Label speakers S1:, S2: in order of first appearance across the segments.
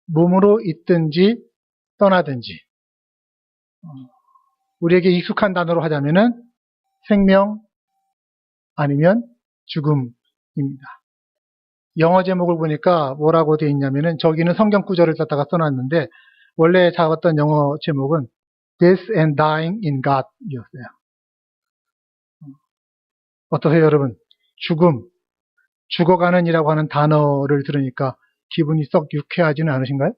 S1: 몸으로 있든지 떠나든지, 우리에게 익숙한 단어로 하자면은 생명 아니면 죽음입니다. 영어 제목을 보니까 뭐라고 되어 있냐면은 저기는 성경 구절을 갖다가 써놨는데 원래 잡았던 영어 제목은 Death and Dying in God 이었어요. 어떠세요, 여러분? 죽음, 죽어가는 이라고 하는 단어를 들으니까 기분이 썩 유쾌하지는 않으신가요?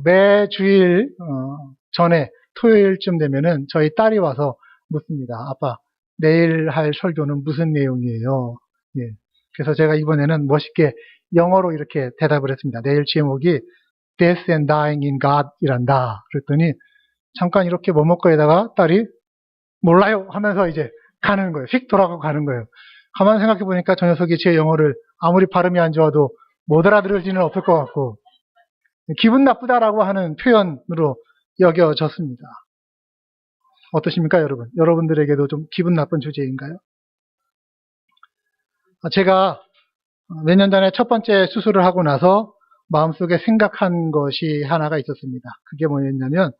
S1: 매 주일 전에 토요일쯤 되면은 저희 딸이 와서 묻습니다. 아빠, 내일 할 설교는 무슨 내용이에요? 예. 그래서 제가 이번에는 멋있게 영어로 이렇게 대답을 했습니다. 내일 제목이 Death and Dying in God 이란다. 그랬더니 잠깐 이렇게 머뭇거리다가 딸이 몰라요 하면서 이제 가는 거예요. 휙 돌아가고 가는 거예요. 가만 생각해 보니까 저 녀석이 제 영어를 아무리 발음이 안 좋아도 못 알아들을지는 없을 것 같고 기분 나쁘다라고 하는 표현으로 여겨졌습니다. 어떠십니까, 여러분? 여러분들에게도 좀 기분 나쁜 주제인가요? 제가 몇 년 전에 첫 번째 수술을 하고 나서 마음속에 생각한 것이 하나가 있었습니다. 그게 뭐였냐면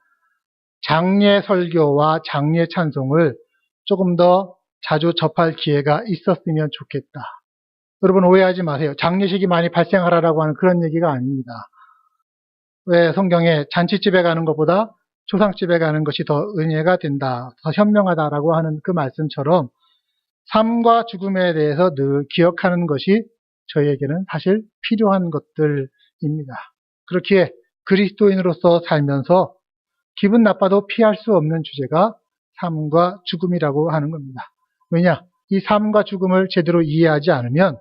S1: 장례 설교와 장례 찬송을 조금 더 자주 접할 기회가 있었으면 좋겠다. 여러분 오해하지 마세요. 장례식이 많이 발생하라라고 하는 그런 얘기가 아닙니다. 왜 성경에 잔치집에 가는 것보다 초상집에 가는 것이 더 은혜가 된다, 더 현명하다라고 하는 그 말씀처럼 삶과 죽음에 대해서 늘 기억하는 것이 저희에게는 사실 필요한 것들입니다. 그렇기에 그리스도인으로서 살면서 기분 나빠도 피할 수 없는 주제가 삶과 죽음이라고 하는 겁니다. 왜냐? 이 삶과 죽음을 제대로 이해하지 않으면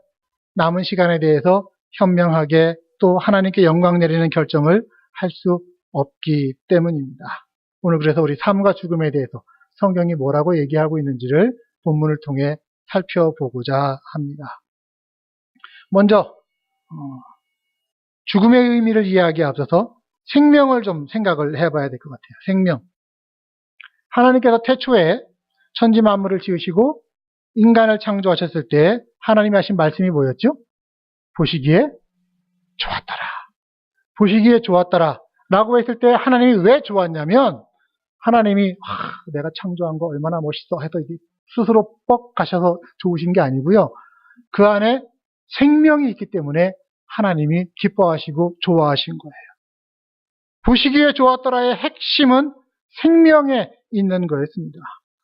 S1: 남은 시간에 대해서 현명하게 또 하나님께 영광 내리는 결정을 할 수 없기 때문입니다. 오늘 그래서 우리 삶과 죽음에 대해서 성경이 뭐라고 얘기하고 있는지를 본문을 통해 살펴보고자 합니다. 먼저 죽음의 의미를 이해하기에 앞서서 생명을 좀 생각을 해봐야 될 것 같아요. 생명. 하나님께서 태초에 천지 만물을 지으시고 인간을 창조하셨을 때 하나님이 하신 말씀이 뭐였죠? 보시기에 좋았더라. 보시기에 좋았더라 라고 했을 때 하나님이 왜 좋았냐면 하나님이 내가 창조한 거 얼마나 멋있어 해서 스스로 뻑 가셔서 좋으신 게 아니고요. 그 안에 생명이 있기 때문에 하나님이 기뻐하시고 좋아하신 거예요. 보시기에 좋았더라의 핵심은 생명에 있는 거였습니다.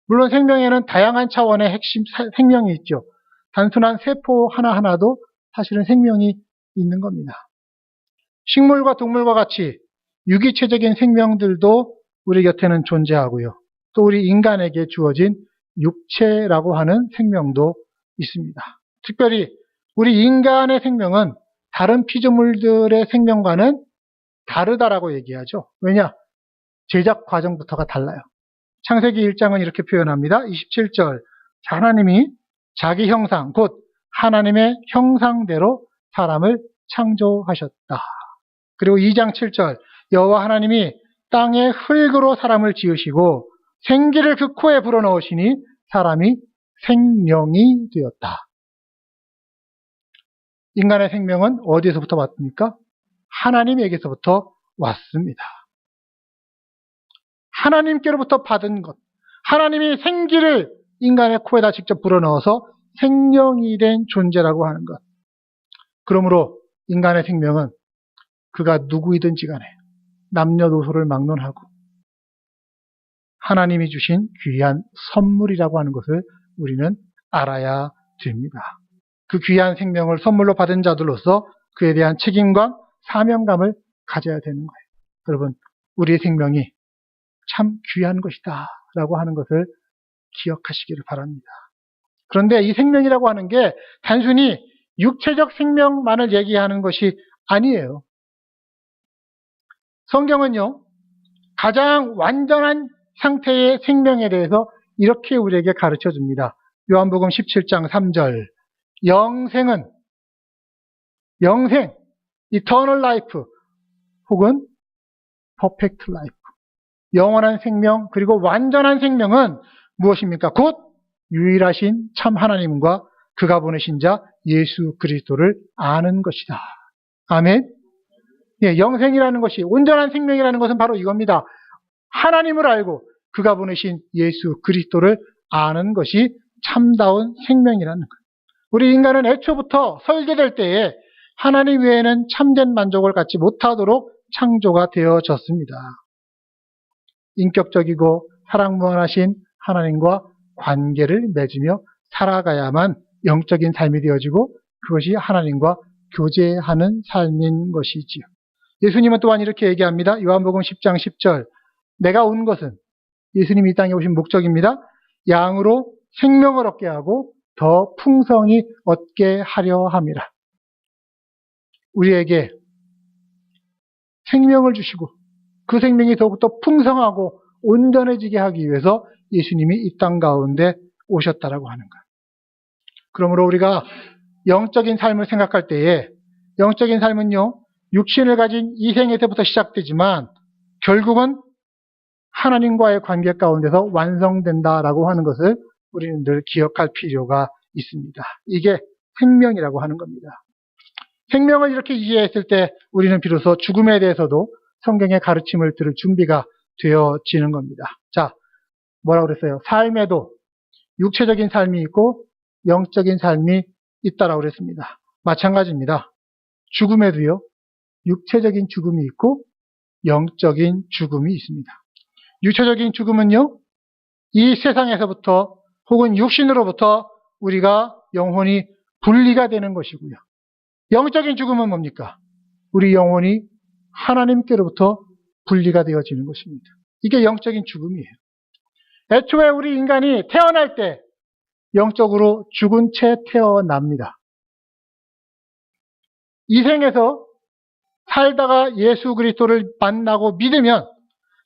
S1: 물론 생명에는 다양한 차원의 핵심 생명이 있죠. 단순한 세포 하나하나도 사실은 생명이 있는 겁니다. 식물과 동물과 같이 유기체적인 생명들도 우리 곁에는 존재하고요. 또 우리 인간에게 주어진 육체라고 하는 생명도 있습니다. 특별히 우리 인간의 생명은 다른 피조물들의 생명과는 다르다라고 얘기하죠. 왜냐? 제작 과정부터가 달라요. 창세기 1장은 이렇게 표현합니다. 27절 하나님이 자기 형상 곧 하나님의 형상대로 사람을 창조하셨다. 그리고 2장 7절 여호와 하나님이 땅의 흙으로 사람을 지으시고 생기를 그 코에 불어넣으시니 사람이 생명이 되었다. 인간의 생명은 어디에서부터 왔습니까? 하나님에게서부터 왔습니다. 하나님께로부터 받은 것. 하나님이 생기를 인간의 코에다 직접 불어넣어서 생명이 된 존재라고 하는 것. 그러므로 인간의 생명은 그가 누구이든지 간에 남녀노소를 막론하고 하나님이 주신 귀한 선물이라고 하는 것을 우리는 알아야 됩니다. 그 귀한 생명을 선물로 받은 자들로서 그에 대한 책임과 사명감을 가져야 되는 거예요. 여러분, 우리의 생명이 참 귀한 것이다 라고 하는 것을 기억하시기를 바랍니다. 그런데 이 생명이라고 하는 게 단순히 육체적 생명만을 얘기하는 것이 아니에요. 성경은요, 가장 완전한 상태의 생명에 대해서 이렇게 우리에게 가르쳐 줍니다. 요한복음 17장 3절 영생, eternal life 혹은 perfect life 영원한 생명 그리고 완전한 생명은 무엇입니까? 곧 유일하신 참 하나님과 그가 보내신 자 예수 그리스도를 아는 것이다 아멘. 예, 영생이라는 것이, 온전한 생명이라는 것은 바로 이겁니다. 하나님을 알고 그가 보내신 예수 그리스도를 아는 것이 참다운 생명이라는 것. 우리 인간은 애초부터 설계될 때에 하나님 외에는 참된 만족을 갖지 못하도록 창조가 되어졌습니다. 인격적이고 사랑무한하신 하나님과 관계를 맺으며 살아가야만 영적인 삶이 되어지고 그것이 하나님과 교제하는 삶인 것이지요. 예수님은 또한 이렇게 얘기합니다. 요한복음 10장 10절. 내가 온 것은, 예수님이 이 땅에 오신 목적입니다. 양으로 생명을 얻게 하고 더 풍성히 얻게 하려 함이라. 우리에게 생명을 주시고 그 생명이 더욱더 풍성하고 온전해지게 하기 위해서 예수님이 이 땅 가운데 오셨다라고 하는 것. 그러므로 우리가 영적인 삶을 생각할 때에, 영적인 삶은요, 육신을 가진 이 생에서부터 시작되지만 결국은 하나님과의 관계 가운데서 완성된다라고 하는 것을 우리는 늘 기억할 필요가 있습니다. 이게 생명이라고 하는 겁니다. 생명을 이렇게 이해했을 때 우리는 비로소 죽음에 대해서도 성경의 가르침을 들을 준비가 되어지는 겁니다. 자, 뭐라고 그랬어요? 삶에도 육체적인 삶이 있고 영적인 삶이 있다라고 그랬습니다. 마찬가지입니다. 죽음에도요, 육체적인 죽음이 있고 영적인 죽음이 있습니다. 육체적인 죽음은요, 이 세상에서부터 혹은 육신으로부터 우리가 영혼이 분리가 되는 것이고요. 영적인 죽음은 뭡니까? 우리 영혼이 하나님께로부터 분리가 되어지는 것입니다. 이게 영적인 죽음이에요. 애초에 우리 인간이 태어날 때 영적으로 죽은 채 태어납니다. 이 생에서 살다가 예수 그리스도를 만나고 믿으면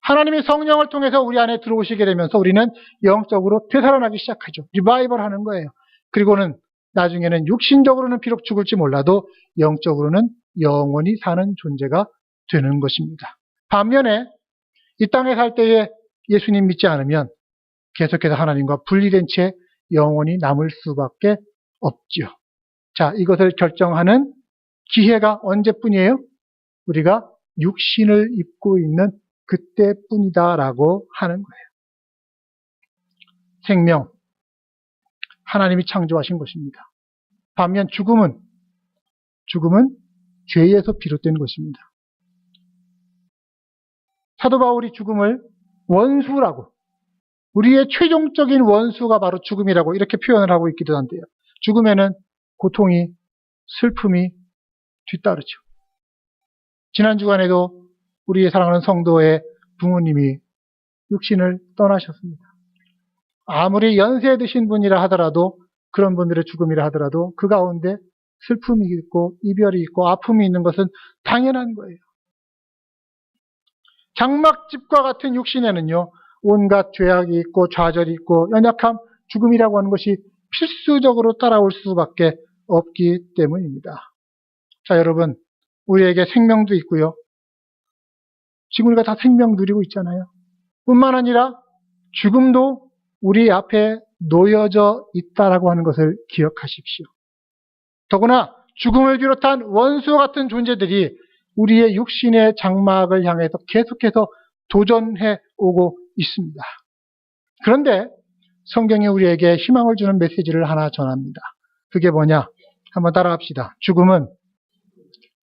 S1: 하나님의 성령을 통해서 우리 안에 들어오시게 되면서 우리는 영적으로 되살아나기 시작하죠. 리바이벌 하는 거예요. 그리고는 나중에는 육신적으로는 비록 죽을지 몰라도 영적으로는 영원히 사는 존재가 되는 것입니다. 반면에 이 땅에 살 때에 예수님 믿지 않으면 계속해서 하나님과 분리된 채 영원히 남을 수밖에 없지요. 자, 이것을 결정하는 기회가 언제뿐이에요? 우리가 육신을 입고 있는 그때뿐이다라고 하는 거예요. 생명, 하나님이 창조하신 것입니다. 반면 죽음은 죄에서 비롯된 것입니다. 사도 바울이 죽음을 원수라고, 우리의 최종적인 원수가 바로 죽음이라고 이렇게 표현을 하고 있기도 한데요. 죽음에는 고통이, 슬픔이 뒤따르죠. 지난 주간에도 우리의 사랑하는 성도의 부모님이 육신을 떠나셨습니다. 아무리 연세 드신 분이라 하더라도, 그런 분들의 죽음이라 하더라도 그 가운데 슬픔이 있고 이별이 있고 아픔이 있는 것은 당연한 거예요. 장막집과 같은 육신에는요, 온갖 죄악이 있고 좌절이 있고 연약함, 죽음이라고 하는 것이 필수적으로 따라올 수밖에 없기 때문입니다. 자, 여러분, 우리에게 생명도 있고요. 지금 우리가 다 생명 누리고 있잖아요. 뿐만 아니라 죽음도 우리 앞에 놓여져 있다라고 하는 것을 기억하십시오. 더구나 죽음을 비롯한 원수 같은 존재들이 우리의 육신의 장막을 향해서 계속해서 도전해 오고 있습니다. 그런데 성경이 우리에게 희망을 주는 메시지를 하나 전합니다. 그게 뭐냐? 한번 따라합시다. 죽음은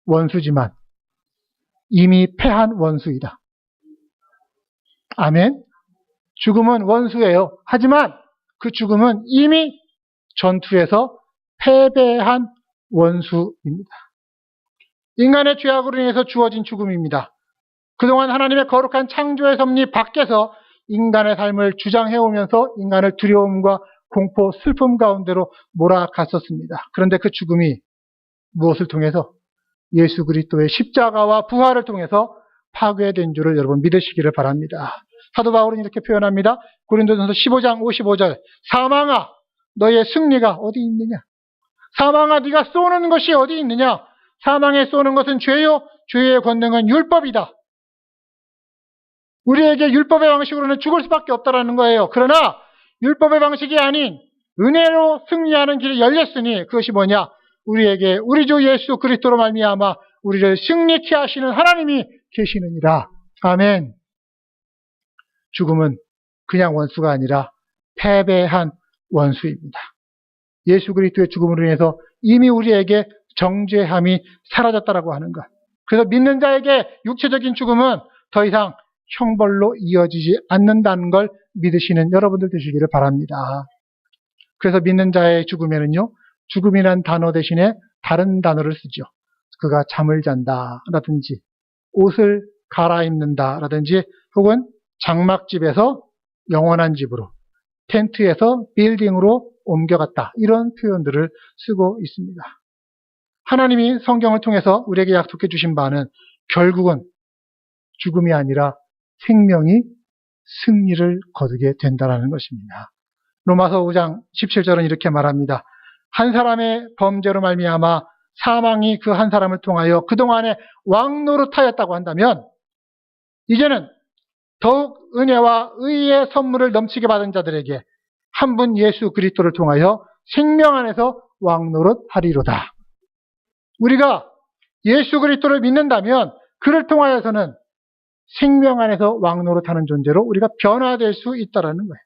S1: 원수지만 이미 패한 원수이다. 아멘. 죽음은 원수예요. 하지만 그 죽음은 이미 전투에서 패배한 원수입니다. 인간의 죄악으로 인해서 주어진 죽음입니다. 그동안 하나님의 거룩한 창조의 섭리 밖에서 인간의 삶을 주장해오면서 인간을 두려움과 공포, 슬픔 가운데로 몰아갔었습니다. 그런데 그 죽음이 무엇을 통해서? 예수 그리스도의 십자가와 부활을 통해서 파괴된 줄을 여러분 믿으시기를 바랍니다. 사도 바울은 이렇게 표현합니다. 고린도전서 15장 55절. 사망아, 너의 승리가 어디 있느냐? 사망아, 네가 쏘는 것이 어디 있느냐? 사망에 쏘는 것은 죄요, 죄의 권능은 율법이다. 우리에게 율법의 방식으로는 죽을 수밖에 없다라는 거예요. 그러나 율법의 방식이 아닌 은혜로 승리하는 길이 열렸으니 그것이 뭐냐? 우리에게 우리 주 예수 그리스도로 말미암아 우리를 승리케 하시는 하나님이 계시느니라. 아멘. 죽음은 그냥 원수가 아니라 패배한 원수입니다. 예수 그리스도의 죽음으로 인해서 이미 우리에게 정죄함이 사라졌다라고 하는 것. 그래서 믿는 자에게 육체적인 죽음은 더 이상 형벌로 이어지지 않는다는 걸 믿으시는 여러분들 되시기를 바랍니다. 그래서 믿는 자의 죽음에는요, 죽음이라는 단어 대신에 다른 단어를 쓰죠. 그가 잠을 잔다 라든지 옷을 갈아입는다 라든지 혹은 장막집에서 영원한 집으로, 텐트에서 빌딩으로 옮겨갔다, 이런 표현들을 쓰고 있습니다. 하나님이 성경을 통해서 우리에게 약속해 주신 바는 결국은 죽음이 아니라 생명이 승리를 거두게 된다는 것입니다. 로마서 5장 17절은 이렇게 말합니다. 한 사람의 범죄로 말미암아 사망이 그 한 사람을 통하여 그동안에 왕노릇하였다고 한다면 이제는 더욱 은혜와 의의 선물을 넘치게 받은 자들에게 한 분 예수 그리스도를 통하여 생명 안에서 왕노릇하리로다. 우리가 예수 그리스도를 믿는다면 그를 통하여서는 생명 안에서 왕노릇하는 존재로 우리가 변화될 수 있다는 거예요.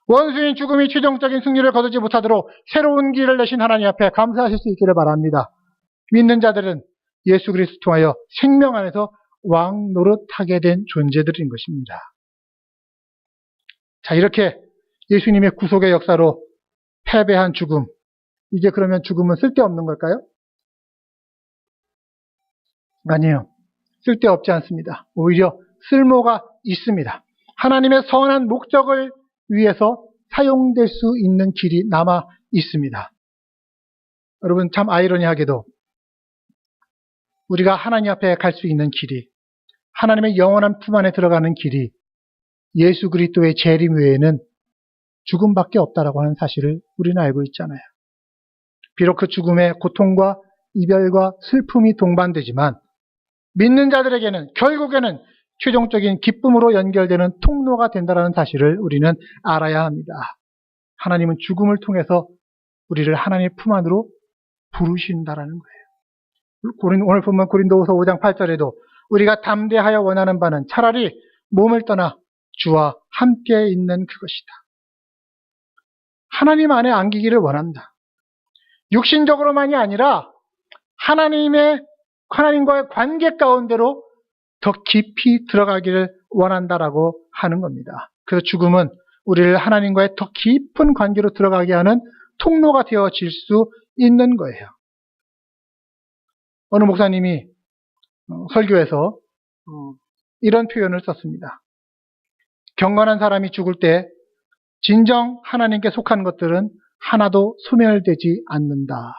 S1: 원수인 죽음이 최종적인 승리를 거두지 못하도록 새로운 길을 내신 하나님 앞에 감사하실 수 있기를 바랍니다. 믿는 자들은 예수 그리스도 통하여 생명 안에서 왕노릇하게 된 존재들인 것입니다. 자, 이렇게 예수님의 구속의 역사로 패배한 죽음, 이제 그러면 죽음은 쓸데없는 걸까요? 아니에요. 쓸데없지 않습니다. 오히려 쓸모가 있습니다. 하나님의 선한 목적을 위해서 사용될 수 있는 길이 남아 있습니다. 여러분, 참 아이러니하게도 우리가 하나님 앞에 갈 수 있는 길이, 하나님의 영원한 품 안에 들어가는 길이 예수 그리스도의 재림 외에는 죽음밖에 없다라고 하는 사실을 우리는 알고 있잖아요. 비록 그 죽음에 고통과 이별과 슬픔이 동반되지만 믿는 자들에게는 결국에는 최종적인 기쁨으로 연결되는 통로가 된다는 사실을 우리는 알아야 합니다. 하나님은 죽음을 통해서 우리를 하나님의 품 안으로 부르신다라는 거예요. 오늘 보면 고린도후서 5장 8절에도 우리가 담대하여 원하는 바는 차라리 몸을 떠나 주와 함께 있는 그것이다. 하나님 안에 안기기를 원한다. 육신적으로만이 아니라 하나님과의 관계 가운데로 더 깊이 들어가기를 원한다라고 하는 겁니다. 그래서 죽음은 우리를 하나님과의 더 깊은 관계로 들어가게 하는 통로가 되어질 수 있는 거예요. 어느 목사님이 설교에서 이런 표현을 썼습니다. 경건한 사람이 죽을 때 진정 하나님께 속한 것들은 하나도 소멸되지 않는다.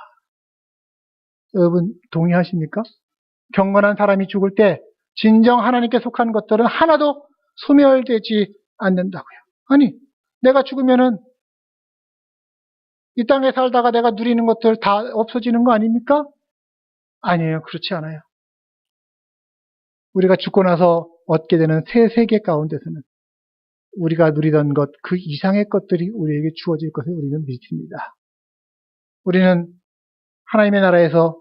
S1: 여러분 동의하십니까? 경건한 사람이 죽을 때 진정 하나님께 속한 것들은 하나도 소멸되지 않는다고요. 아니, 내가 죽으면은 이 땅에 살다가 내가 누리는 것들 다 없어지는 거 아닙니까? 아니에요. 그렇지 않아요. 우리가 죽고 나서 얻게 되는 새 세계 가운데서는 우리가 누리던 것, 그 이상의 것들이 우리에게 주어질 것을 우리는 믿습니다. 우리는 하나님의 나라에서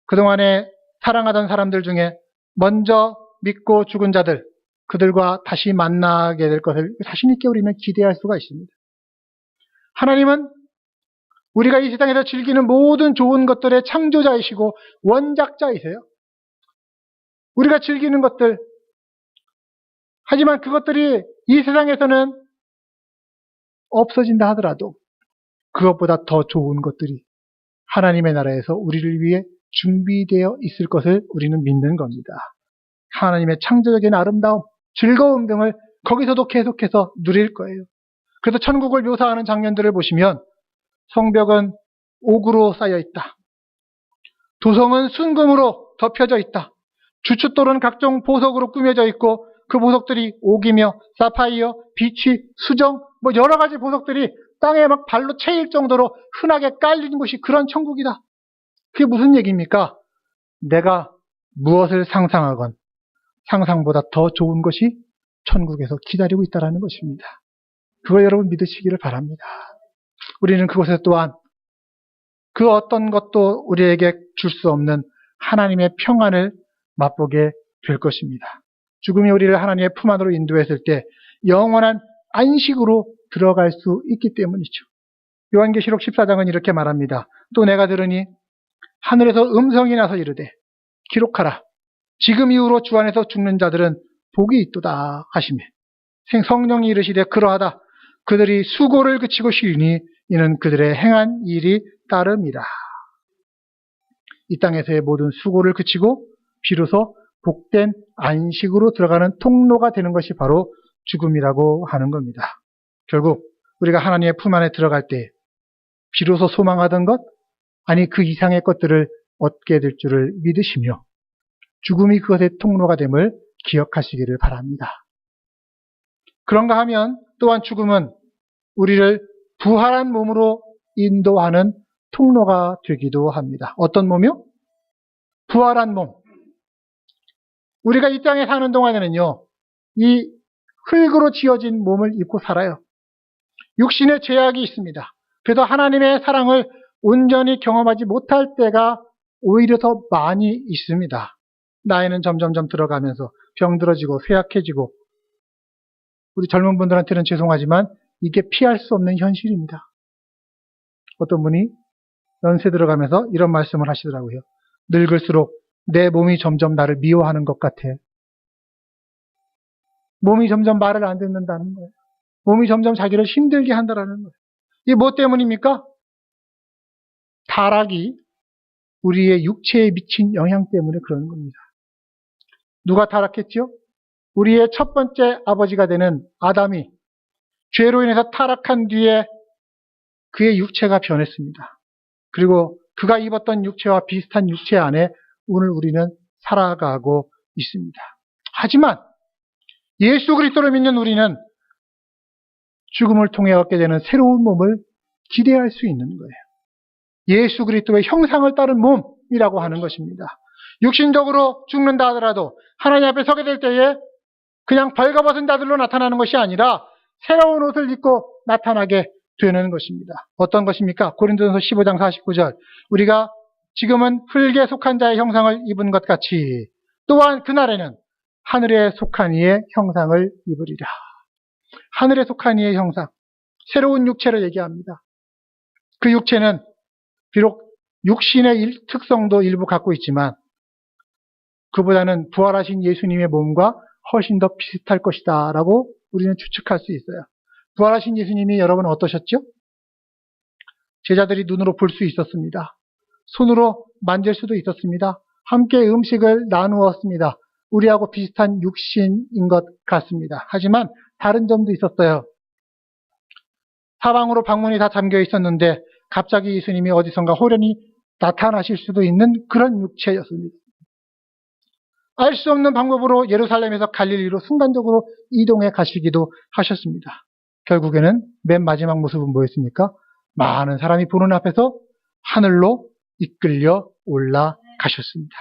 S1: 그동안에 사랑하던 사람들 중에 먼저 믿고 죽은 자들, 그들과 다시 만나게 될 것을 자신 있게 우리는 기대할 수가 있습니다. 하나님은 우리가 이 세상에서 즐기는 모든 좋은 것들의 창조자이시고 원작자이세요. 우리가 즐기는 것들, 하지만 그것들이 이 세상에서는 없어진다 하더라도 그것보다 더 좋은 것들이 하나님의 나라에서 우리를 위해 준비되어 있을 것을 우리는 믿는 겁니다. 하나님의 창조적인 아름다움, 즐거움 등을 거기서도 계속해서 누릴 거예요. 그래서 천국을 묘사하는 장면들을 보시면 성벽은 옥으로 쌓여 있다. 도성은 순금으로 덮여져 있다. 주춧돌은 각종 보석으로 꾸며져 있고 그 보석들이 옥이며 사파이어, 비치, 수정, 여러 가지 보석들이 땅에 막 발로 채일 정도로 흔하게 깔린 곳이 그런 천국이다. 그게 무슨 얘기입니까? 내가 무엇을 상상하건 상상보다 더 좋은 것이 천국에서 기다리고 있다는 것입니다. 그걸 여러분 믿으시기를 바랍니다. 우리는 그곳에서 또한 그 어떤 것도 우리에게 줄 수 없는 하나님의 평안을 맛보게 될 것입니다. 죽음이 우리를 하나님의 품 안으로 인도했을 때 영원한 안식으로 들어갈 수 있기 때문이죠. 요한계시록 14장은 이렇게 말합니다. 또 내가 들으니 하늘에서 음성이 나서 이르되 기록하라. 지금 이후로 주 안에서 죽는 자들은 복이 있도다 하시매 성령이 이르시되 그러하다. 그들이 수고를 그치고 쉬리니 이는 그들의 행한 일이 따름이라. 이 땅에서의 모든 수고를 그치고 비로소 복된 안식으로 들어가는 통로가 되는 것이 바로 죽음이라고 하는 겁니다. 결국 우리가 하나님의 품 안에 들어갈 때 비로소 소망하던 것, 아니 그 이상의 것들을 얻게 될 줄을 믿으시며 죽음이 그것의 통로가 됨을 기억하시기를 바랍니다. 그런가 하면 또한 죽음은 우리를 부활한 몸으로 인도하는 통로가 되기도 합니다. 어떤 몸이요? 부활한 몸. 우리가 이 땅에 사는 동안에는요, 이 흙으로 지어진 몸을 입고 살아요. 육신의 죄악이 있습니다. 그래서 하나님의 사랑을 온전히 경험하지 못할 때가 오히려 더 많이 있습니다. 나이는 점점점 들어가면서 병들어지고 쇠약해지고, 우리 젊은 분들한테는 죄송하지만 이게 피할 수 없는 현실입니다. 어떤 분이 연세 들어가면서 이런 말씀을 하시더라고요. 늙을수록 내 몸이 점점 나를 미워하는 것 같아. 몸이 점점 말을 안 듣는다는 거예요. 몸이 점점 자기를 힘들게 한다는 거예요. 이게 뭐 때문입니까? 타락이 우리의 육체에 미친 영향 때문에 그러는 겁니다. 누가 타락했죠? 우리의 첫 번째 아버지가 되는 아담이 죄로 인해서 타락한 뒤에 그의 육체가 변했습니다. 그리고 그가 입었던 육체와 비슷한 육체 안에 오늘 우리는 살아가고 있습니다. 하지만 예수 그리스도를 믿는 우리는 죽음을 통해 얻게 되는 새로운 몸을 기대할 수 있는 거예요. 예수 그리스도의 형상을 따른 몸이라고 하는 것입니다. 육신적으로 죽는다 하더라도 하나님 앞에 서게 될 때에 그냥 벌거벗은 자들로 나타나는 것이 아니라 새로운 옷을 입고 나타나게 되는 것입니다. 어떤 것입니까? 고린도전서 15장 49절. 우리가 지금은 흙에 속한 자의 형상을 입은 것 같이 또한 그날에는 하늘에 속한 이의 형상을 입으리라. 하늘에 속한 이의 형상, 새로운 육체를 얘기합니다. 그 육체는 비록 육신의 특성도 일부 갖고 있지만 그보다는 부활하신 예수님의 몸과 훨씬 더 비슷할 것이다 라고 우리는 추측할 수 있어요. 부활하신 예수님이 여러분 어떠셨죠? 제자들이 눈으로 볼 수 있었습니다. 손으로 만질 수도 있었습니다. 함께 음식을 나누었습니다. 우리하고 비슷한 육신인 것 같습니다. 하지만 다른 점도 있었어요. 사방으로 방문이 다 잠겨 있었는데 갑자기 예수님이 어디선가 호련히 나타나실 수도 있는 그런 육체였습니다. 알 수 없는 방법으로 예루살렘에서 갈릴리로 순간적으로 이동해 가시기도 하셨습니다. 결국에는 맨 마지막 모습은 뭐였습니까? 많은 사람이 보는 앞에서 하늘로 이끌려 올라가셨습니다.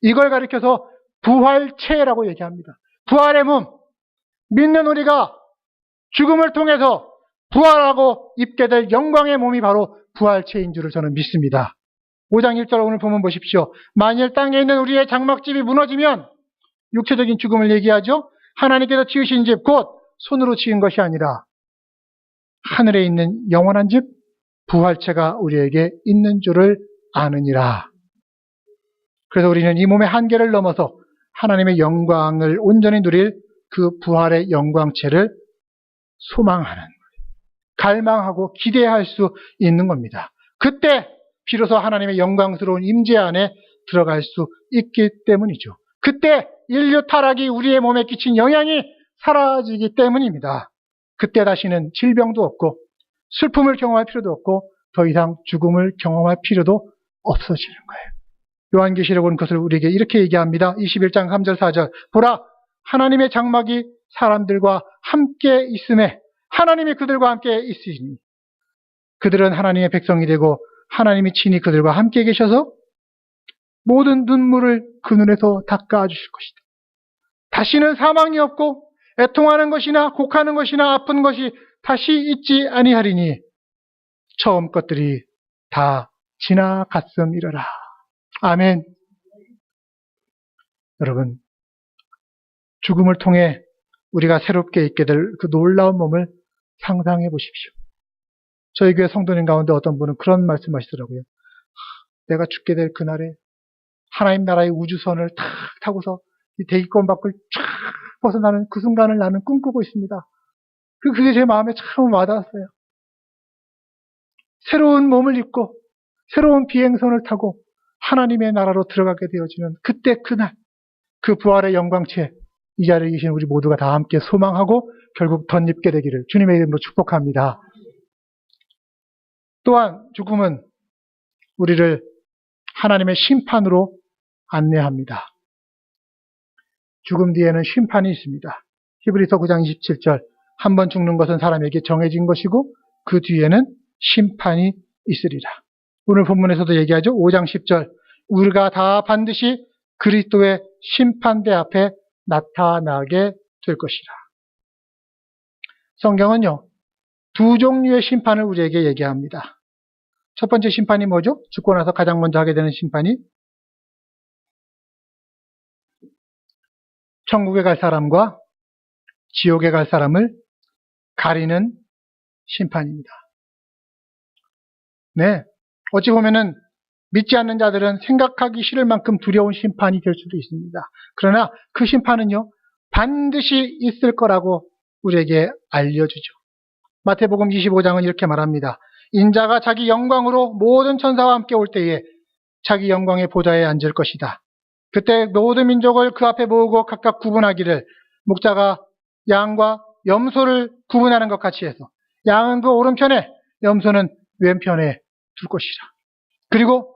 S1: 이걸 가리켜서 부활체라고 얘기합니다. 부활의 몸, 믿는 우리가 죽음을 통해서 부활하고 입게 될 영광의 몸이 바로 부활체인 줄을 저는 믿습니다. 5장 1절 오늘 보면 보십시오. 만일 땅에 있는 우리의 장막집이 무너지면 육체적인 죽음을 얘기하죠. 하나님께서 지으신 집, 곧 손으로 지은 것이 아니라 하늘에 있는 영원한 집, 부활체가 우리에게 있는 줄을 아느니라. 그래서 우리는 이 몸의 한계를 넘어서 하나님의 영광을 온전히 누릴 그 부활의 영광체를 소망하는, 갈망하고 기대할 수 있는 겁니다. 그때 비로소 하나님의 영광스러운 임재 안에 들어갈 수 있기 때문이죠. 그때 인류 타락이 우리의 몸에 끼친 영향이 사라지기 때문입니다. 그때 다시는 질병도 없고 슬픔을 경험할 필요도 없고 더 이상 죽음을 경험할 필요도 없어지는 거예요. 요한계시록은 그것을 우리에게 이렇게 얘기합니다. 21장 3절 4절. 보라, 하나님의 장막이 사람들과 함께 있음에 하나님이 그들과 함께 있으시니 그들은 하나님의 백성이 되고 하나님이 친히 그들과 함께 계셔서 모든 눈물을 그 눈에서 닦아주실 것이다. 다시는 사망이 없고 애통하는 것이나 곡하는 것이나 아픈 것이 다시 있지 아니하리니 처음 것들이 다 지나갔음이러라. 아멘. 여러분, 죽음을 통해 우리가 새롭게 있게 될 그 놀라운 몸을 상상해 보십시오. 저희 교회 성도님 가운데 어떤 분은 그런 말씀하시더라고요. 내가 죽게 될 그날에 하나님 나라의 우주선을 탁 타고서 이 대기권 밖을 쫙 벗어나는 그 순간을 나는 꿈꾸고 있습니다. 그게 제 마음에 참 와닿았어요. 새로운 몸을 입고 새로운 비행선을 타고 하나님의 나라로 들어가게 되어지는 그때 그날, 그 부활의 영광체, 이 자리에 계신 우리 모두가 다 함께 소망하고 결국 덧입게 되기를 주님의 이름으로 축복합니다. 또한 죽음은 우리를 하나님의 심판으로 안내합니다. 죽음 뒤에는 심판이 있습니다. 히브리서 9장 27절, 한 번 죽는 것은 사람에게 정해진 것이고 그 뒤에는 심판이 있으리라. 오늘 본문에서도 얘기하죠. 5장 10절, 우리가 다 반드시 그리스도의 심판대 앞에 나타나게 될 것이라. 성경은요, 두 종류의 심판을 우리에게 얘기합니다. 첫 번째 심판이 뭐죠? 죽고 나서 가장 먼저 하게 되는 심판이 천국에 갈 사람과 지옥에 갈 사람을 가리는 심판입니다. 네, 어찌 보면은 믿지 않는 자들은 생각하기 싫을 만큼 두려운 심판이 될 수도 있습니다. 그러나 그 심판은요, 반드시 있을 거라고 우리에게 알려주죠. 마태복음 25장은 이렇게 말합니다. 인자가 자기 영광으로 모든 천사와 함께 올 때에 자기 영광의 보좌에 앉을 것이다. 그때 모든 민족을 그 앞에 모으고 각각 구분하기를, 목자가 양과 염소를 구분하는 것 같이 해서 양은 그 오른편에, 염소는 왼편에 둘 것이라. 그리고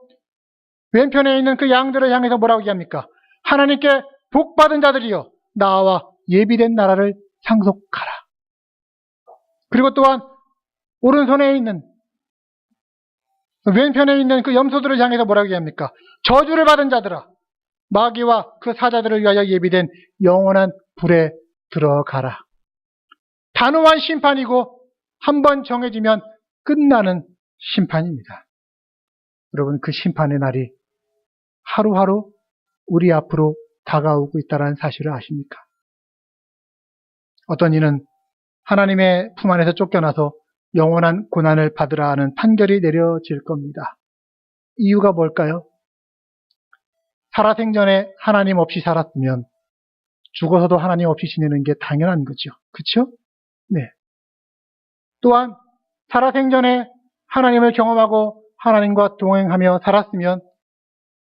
S1: 왼편에 있는 그 양들을 향해서 뭐라고 얘기합니까? 하나님께 복받은 자들이여, 나와 예비된 나라를 상속하라. 그리고 또한 오른손에 있는, 왼편에 있는 그 염소들을 향해서 뭐라고 얘기합니까? 저주를 받은 자들아, 마귀와 그 사자들을 위하여 예비된 영원한 불에 들어가라. 단호한 심판이고 한번 정해지면 끝나는 심판입니다. 여러분, 그 심판의 날이 하루하루 우리 앞으로 다가오고 있다는 사실을 아십니까? 어떤 이는 하나님의 품 안에서 쫓겨나서 영원한 고난을 받으라 하는 판결이 내려질 겁니다. 이유가 뭘까요? 살아생전에 하나님 없이 살았으면 죽어서도 하나님 없이 지내는 게 당연한 거죠. 그렇죠? 네. 또한 살아생전에 하나님을 경험하고 하나님과 동행하며 살았으면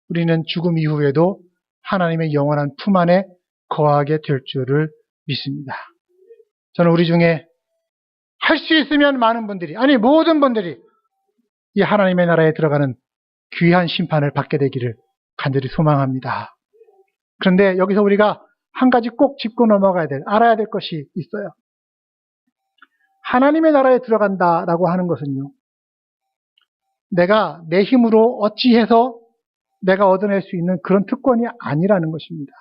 S1: 우리는 죽음 이후에도 하나님의 영원한 품 안에 거하게 될 줄을 믿습니다. 저는 우리 중에 할 수 있으면 많은 분들이, 아니 모든 분들이 이 하나님의 나라에 들어가는 귀한 심판을 받게 되기를 간절히 소망합니다. 그런데 여기서 우리가 한 가지 꼭 짚고 넘어가야 될, 알아야 될 것이 있어요. 하나님의 나라에 들어간다라고 하는 것은요, 내가 내 힘으로 어찌해서 내가 얻어낼 수 있는 그런 특권이 아니라는 것입니다.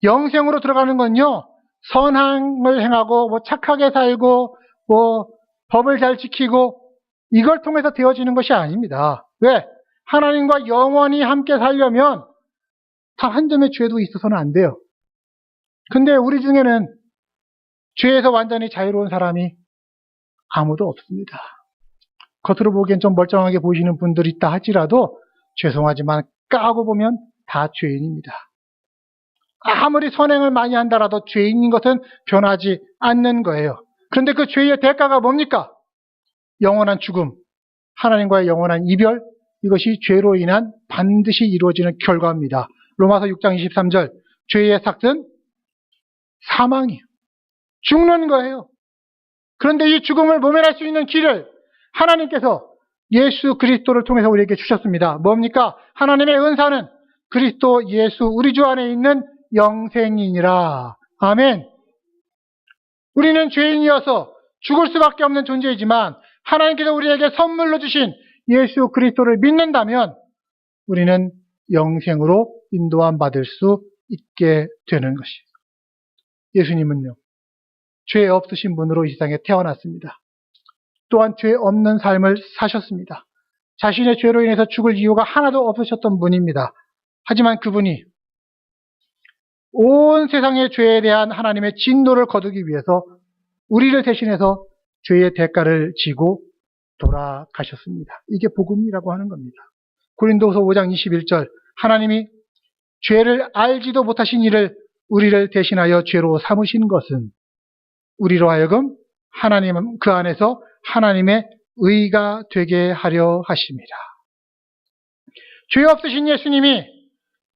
S1: 영생으로 들어가는 건요, 선행을 행하고 착하게 살고 법을 잘 지키고 이걸 통해서 되어지는 것이 아닙니다. 왜? 하나님과 영원히 함께 살려면 단 한 점의 죄도 있어서는 안 돼요. 근데 우리 중에는 죄에서 완전히 자유로운 사람이 아무도 없습니다. 겉으로 보기엔 좀 멀쩡하게 보이시는 분들이 있다 할지라도 죄송하지만 까고 보면 다 죄인입니다. 아무리 선행을 많이 한다라도 죄인인 것은 변하지 않는 거예요. 그런데 그 죄의 대가가 뭡니까? 영원한 죽음, 하나님과의 영원한 이별, 이것이 죄로 인한 반드시 이루어지는 결과입니다. 로마서 6장 23절, 죄의 삭은 사망이에요. 죽는 거예요. 그런데 이 죽음을 모면할 수 있는 길을 하나님께서 예수 그리스도를 통해서 우리에게 주셨습니다. 뭡니까? 하나님의 은사는 그리스도 예수 우리 주 안에 있는 영생이니라. 아멘. 우리는 죄인이어서 죽을 수밖에 없는 존재이지만 하나님께서 우리에게 선물로 주신 예수 그리스도를 믿는다면 우리는 영생으로 인도함 받을 수 있게 되는 것이에요. 예수님은요, 죄 없으신 분으로 이 세상에 태어났습니다. 또한 죄 없는 삶을 사셨습니다. 자신의 죄로 인해서 죽을 이유가 하나도 없으셨던 분입니다. 하지만 그분이 온 세상의 죄에 대한 하나님의 진노를 거두기 위해서 우리를 대신해서 죄의 대가를 지고 돌아가셨습니다. 이게 복음이라고 하는 겁니다. 고린도후서 5장 21절 하나님이 죄를 알지도 못하신 이를 우리를 대신하여 죄로 삼으신 것은 우리로 하여금 하나님 그 안에서 하나님의 의가 되게 하려 하십니다. 죄 없으신 예수님이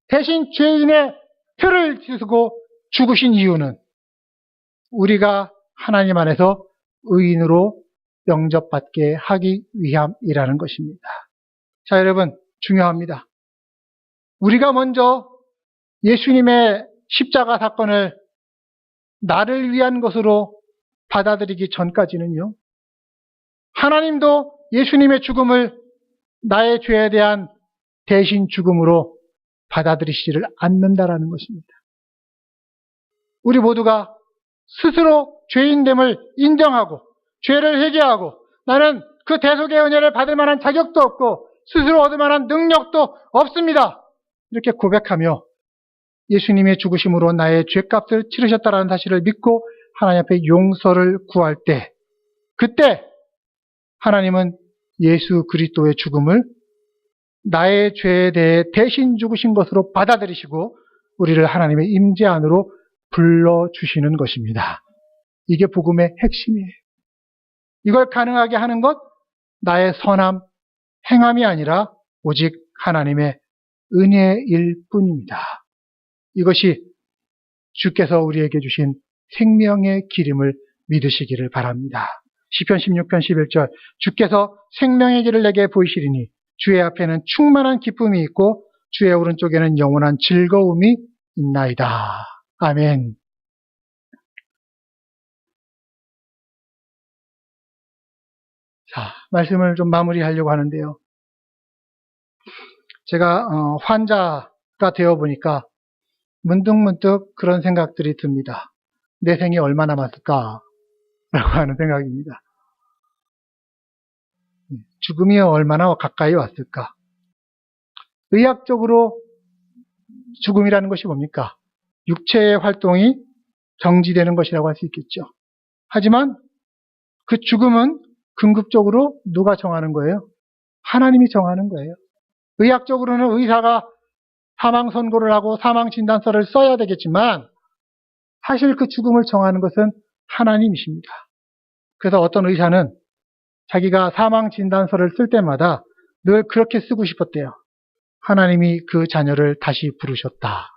S1: 대신 죄인의 표를 쓰고 죽으신 이유는 우리가 하나님 안에서 의인으로 영접받게 하기 위함이라는 것입니다. 자, 여러분, 중요합니다. 우리가 먼저 예수님의 십자가 사건을 나를 위한 것으로 받아들이기 전까지는요, 하나님도 예수님의 죽음을 나의 죄에 대한 대신 죽음으로 받아들이시지를 않는다라는 것입니다. 우리 모두가 스스로 죄인됨을 인정하고 죄를 회개하고 나는 그 대속의 은혜를 받을 만한 자격도 없고 스스로 얻을 만한 능력도 없습니다. 이렇게 고백하며 예수님의 죽으심으로 나의 죄값을 치르셨다는 사실을 믿고 하나님 앞에 용서를 구할 때 그때 하나님은 예수 그리스도의 죽음을 나의 죄에 대해 대신 죽으신 것으로 받아들이시고 우리를 하나님의 임재 안으로 불러주시는 것입니다. 이게 복음의 핵심이에요. 이걸 가능하게 하는 것 나의 선함, 행함이 아니라 오직 하나님의 은혜일 뿐입니다. 이것이 주께서 우리에게 주신 생명의 기름을 믿으시기를 바랍니다. 시편 16편 11절 주께서 생명의 길을 내게 보이시리니 주의 앞에는 충만한 기쁨이 있고 주의 오른쪽에는 영원한 즐거움이 있나이다. 아멘. 자, 말씀을 좀 마무리하려고 하는데요. 제가 환자가 되어 보니까 문득문득 그런 생각들이 듭니다. 내 생이 얼마 남았을까? 라고 하는 생각입니다. 죽음이 얼마나 가까이 왔을까? 의학적으로 죽음이라는 것이 뭡니까? 육체의 활동이 정지되는 것이라고 할 수 있겠죠. 하지만 그 죽음은 궁극적으로 누가 정하는 거예요? 하나님이 정하는 거예요. 의학적으로는 의사가 사망 선고를 하고 사망 진단서를 써야 되겠지만 사실 그 죽음을 정하는 것은 하나님이십니다. 그래서 어떤 의사는 자기가 사망 진단서를 쓸 때마다 늘 그렇게 쓰고 싶었대요. 하나님이 그 자녀를 다시 부르셨다.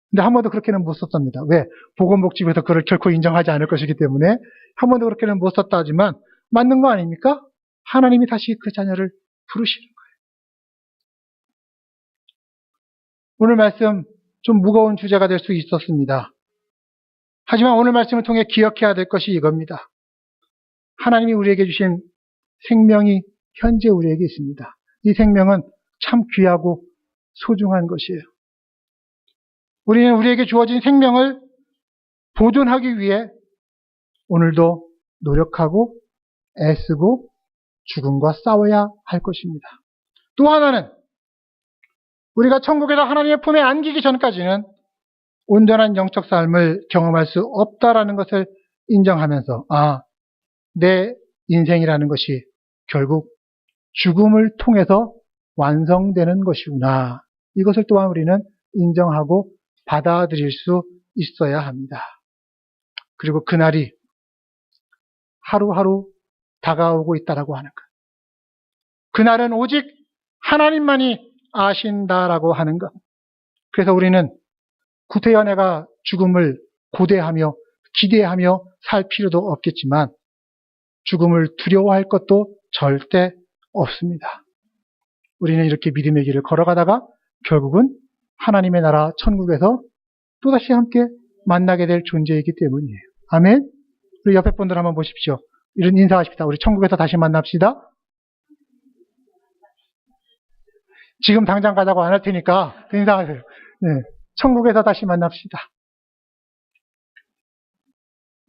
S1: 근데 한 번도 그렇게는 못 썼답니다. 왜? 보건복지부에서 그걸 결코 인정하지 않을 것이기 때문에 한 번도 그렇게는 못 썼다 하지만 맞는 거 아닙니까? 하나님이 다시 그 자녀를 부르시는 거예요. 오늘 말씀 좀 무거운 주제가 될 수 있었습니다. 하지만 오늘 말씀을 통해 기억해야 될 것이 이겁니다. 하나님이 우리에게 주신 생명이 현재 우리에게 있습니다. 이 생명은 참 귀하고 소중한 것이에요. 우리는 우리에게 주어진 생명을 보존하기 위해 오늘도 노력하고 애쓰고 죽음과 싸워야 할 것입니다. 또 하나는 우리가 천국에서 하나님의 품에 안기기 전까지는 온전한 영적 삶을 경험할 수 없다라는 것을 인정하면서 내 인생이라는 것이 결국 죽음을 통해서 완성되는 것이구나. 이것을 또한 우리는 인정하고 받아들일 수 있어야 합니다. 그리고 그날이 하루하루 다가오고 있다라고 하는 것. 그날은 오직 하나님만이 아신다라고 하는 것. 그래서 우리는 구태연애가 죽음을 고대하며 기대하며 살 필요도 없겠지만 죽음을 두려워할 것도 절대 없습니다. 우리는 이렇게 믿음의 길을 걸어가다가 결국은 하나님의 나라 천국에서 또다시 함께 만나게 될 존재이기 때문이에요. 아멘? 우리 옆에 분들 한번 보십시오. 이런 인사하십시다. 우리 천국에서 다시 만납시다. 지금 당장 가자고 안 할 테니까 인사하세요. 네, 천국에서 다시 만납시다.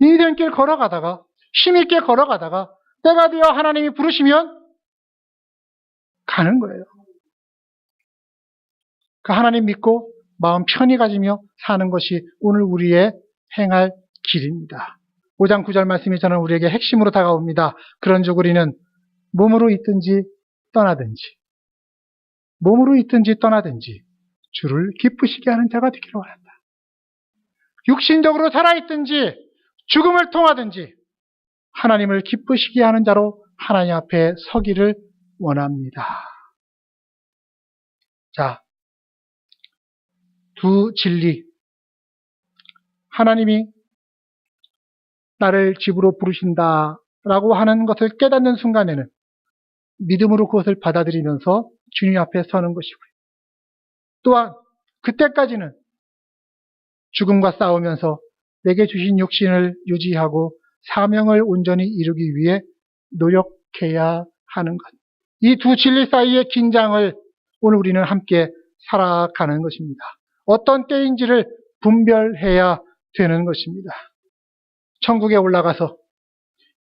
S1: 인생길 걸어가다가 힘있게 걸어가다가 때가 되어 하나님이 부르시면 가는 거예요. 그 하나님 믿고 마음 편히 가지며 사는 것이 오늘 우리의 행할 길입니다. 5장 9절 말씀이 저는 우리에게 핵심으로 다가옵니다. 그런즉 우리는 몸으로 있든지 떠나든지 주를 기쁘시게 하는 자가 되기를 원한다. 육신적으로 살아있든지 죽음을 통하든지 하나님을 기쁘시게 하는 자로 하나님 앞에 서기를 원합니다. 자, 두 진리. 하나님이 나를 집으로 부르신다라고 하는 것을 깨닫는 순간에는 믿음으로 그것을 받아들이면서 주님 앞에 서는 것이고요. 또한 그때까지는 죽음과 싸우면서 내게 주신 육신을 유지하고 사명을 온전히 이루기 위해 노력해야 하는 것. 이 두 진리 사이의 긴장을 오늘 우리는 함께 살아가는 것입니다. 어떤 때인지를 분별해야 되는 것입니다. 천국에 올라가서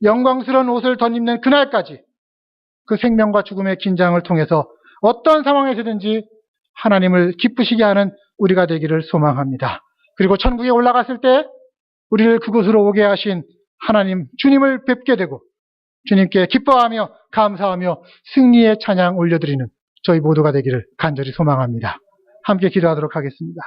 S1: 영광스러운 옷을 덧입는 그날까지 그 생명과 죽음의 긴장을 통해서 어떤 상황에서든지 하나님을 기쁘시게 하는 우리가 되기를 소망합니다. 그리고 천국에 올라갔을 때 우리를 그곳으로 오게 하신 하나님, 주님을 뵙게 되고 주님께 기뻐하며 감사하며 승리의 찬양 올려드리는 저희 모두가 되기를 간절히 소망합니다. 함께 기도하도록 하겠습니다.